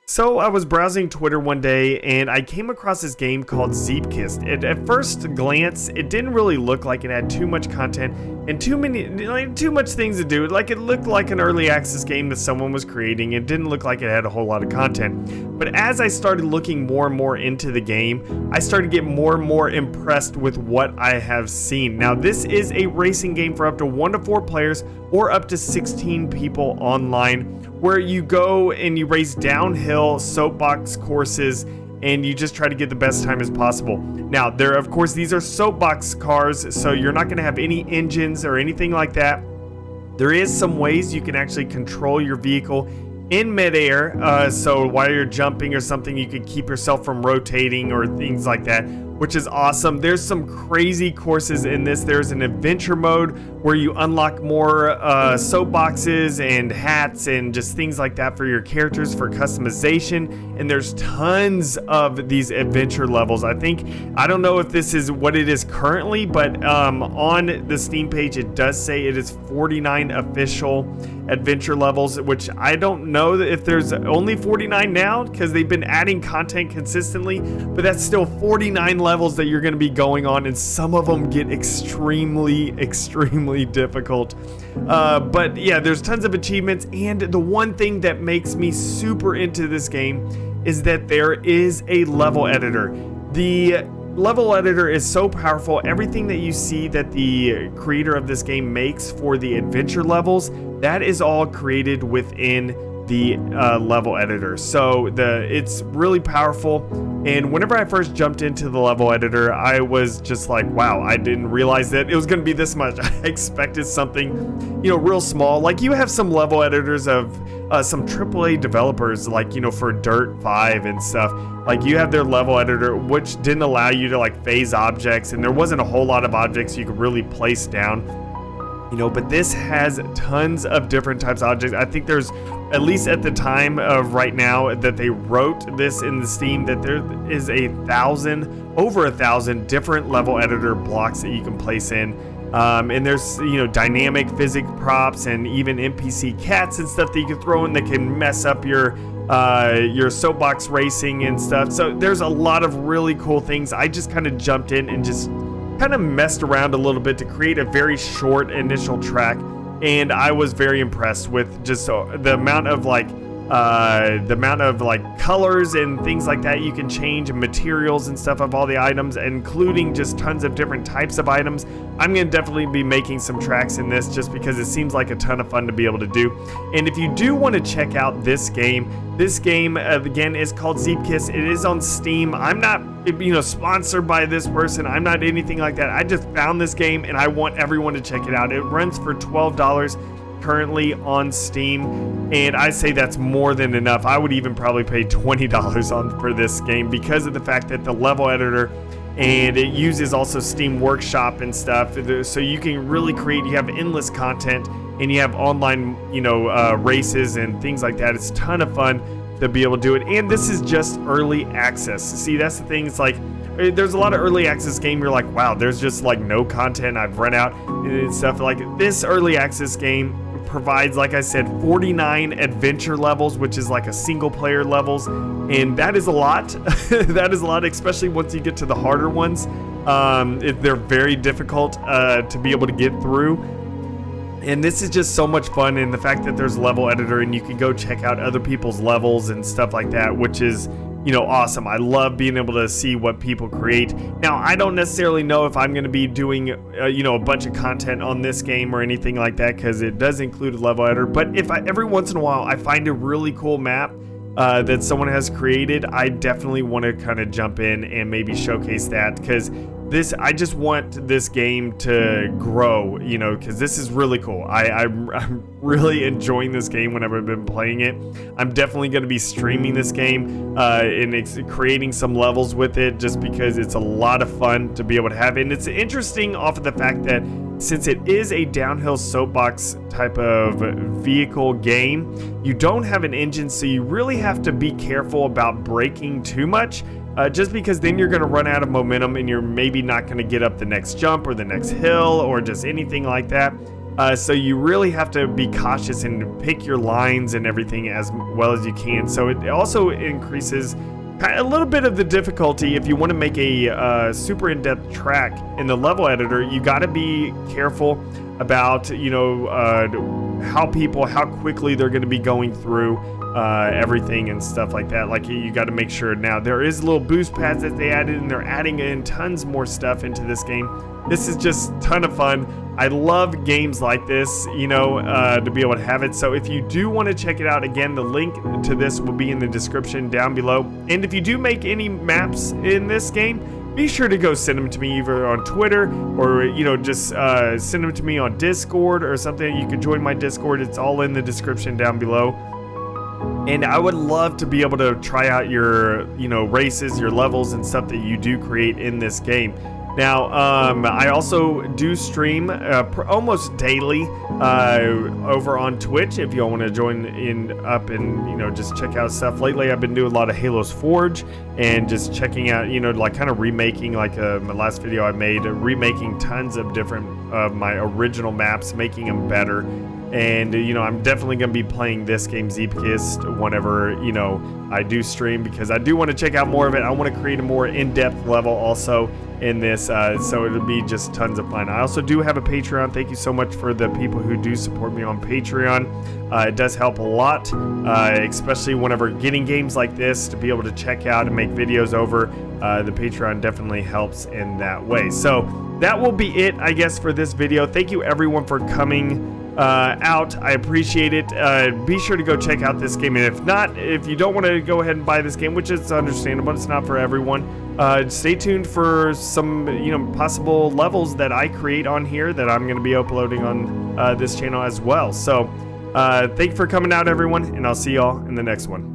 So I was browsing Twitter one day and I came across this game called Zeepkist. At first glance, it didn't really look like it had too much content and too much things to do. Like, it looked like an early access game that someone was creating. It didn't look like it had a whole lot of content. But as I started looking more and more into the game, I started to get more and more impressed with what I have seen. Now, this is a racing game for up to 1 to 4 players or up to 16 people online, where you go and you race downhill soapbox courses and you just try to get the best time as possible. Now, of course, these are soapbox cars, so you're not going to have any engines or anything like that. There is some ways you can actually control your vehicle in midair, so while you're jumping or something, you can keep yourself from rotating or things like that, which is awesome. There's some crazy courses in this. There's an adventure mode where you unlock more soapboxes and hats and just things like that for your characters for customization. And there's tons of these adventure levels. I don't know if this is what it is currently, but on the Steam page, it does say it is 49 official adventure levels, which I don't know if there's only 49 now because they've been adding content consistently, but that's still 49 levels that you're going to be going on, and some of them get extremely difficult. But yeah, there's tons of achievements, and the one thing that makes me super into this game is that there is a level editor. The level editor is so powerful. Everything that you see that the creator of this game makes for the adventure levels, that is all created within the level editor. So it's really powerful. And whenever I first jumped into the level editor, I was just like, wow, I didn't realize that it was going to be this much. I expected something, real small. Like, you have some level editors of some AAA developers, like, for Dirt 5 and stuff. Like, you have their level editor, which didn't allow you to like phase objects, and there wasn't a whole lot of objects you could really place down. But this has tons of different types of objects. I think there's, at least at the time of right now that they wrote this in the Steam, that there is over 1,000 different level editor blocks that you can place in. And there's, dynamic physics props and even NPC cats and stuff that you can throw in that can mess up your soapbox racing and stuff. So there's a lot of really cool things. I just kind of jumped in and just kind of messed around a little bit to create a very short initial track, and I was very impressed with just the amount of colors and things like that you can change, and materials and stuff of all the items, including just tons of different types of items. I'm going to definitely be making some tracks in this just because it seems like a ton of fun to be able to do. And if you do want to check out this game again is called Zeepkist. It is on Steam. I'm not sponsored by this person. I'm not anything like that. I just found this game and I want everyone to check it out. It runs for $12 currently on Steam, and I say that's more than enough. I would even probably pay $20 for this game because of the fact that the level editor, and it uses also Steam Workshop and stuff, so you can really create. You have endless content, and you have online races and things like that. It's a ton of fun to be able to do it, and this is just early access. See, that's the thing. It's like there's a lot of early access game you're like, wow, there's just like no content, I've run out and stuff. Like, this early access game provides, like I said, 49 adventure levels, which is like a single player levels, and that is a lot. That is a lot, especially once you get to the harder ones. They're very difficult to be able to get through, and this is just so much fun. And the fact that there's level editor and you can go check out other people's levels and stuff like that, which is awesome. I love being able to see what people create. Now, I don't necessarily know if I'm going to be doing, a bunch of content on this game or anything like that, because it does include a level editor. But if every once in a while I find a really cool map that someone has created, I definitely want to kind of jump in and maybe showcase that, because I just want this game to grow, because this is really cool. I'm really enjoying this game whenever I've been playing it. I'm definitely going to be streaming this game and creating some levels with it, just because it's a lot of fun to be able to have. And it's interesting off of the fact that since it is a downhill soapbox type of vehicle game, you don't have an engine, so you really have to be careful about braking too much. Just because then you're going to run out of momentum and you're maybe not going to get up the next jump or the next hill or just anything like that. So you really have to be cautious and pick your lines and everything as well as you can. So it also increases a little bit of the difficulty. If you want to make a super in-depth track in the level editor, you got to be careful about, you know, how quickly they're going to be going through everything and stuff like that. Like, you got to make sure. Now there is little boost pads that they added, and they're adding in tons more stuff into this game. This is just a ton of fun. I love games like this, you know, to be able to have it. So if you do want to check it out, again, the link to this will be in the description down below. And if you do make any maps in this game, be sure to go send them to me either on Twitter or, you know, just send them to me on Discord or something. You can join my Discord. It's all in the description down below. And I would love to be able to try out your, you know, races, your levels and stuff that you do create in this game. Now, I also do stream almost daily over on Twitch if y'all want to join up and, you know, just check out stuff. Lately, I've been doing a lot of Halo's Forge and just checking out, you know, like kind of remaking, like my last video I made, remaking tons of different my original maps, making them better. And, you know, I'm definitely going to be playing this game, Zeepkist, whenever, you know, I do stream, because I do want to check out more of it. I want to create a more in-depth level also in this, so it'll be just tons of fun. I also do have a Patreon. Thank you so much for the people who do support me on Patreon. It does help a lot, especially whenever getting games like this to be able to check out and make videos over. The Patreon definitely helps in that way. So that will be it, I guess, for this video. Thank you everyone for coming out. I appreciate it. Be sure to go check out this game, and if you don't want to go ahead and buy this game, which is understandable, it's not for everyone, stay tuned for some, you know, possible levels that I create on here that I'm going to be uploading on this channel as well. So thank you for coming out, everyone, and I'll see y'all in the next one.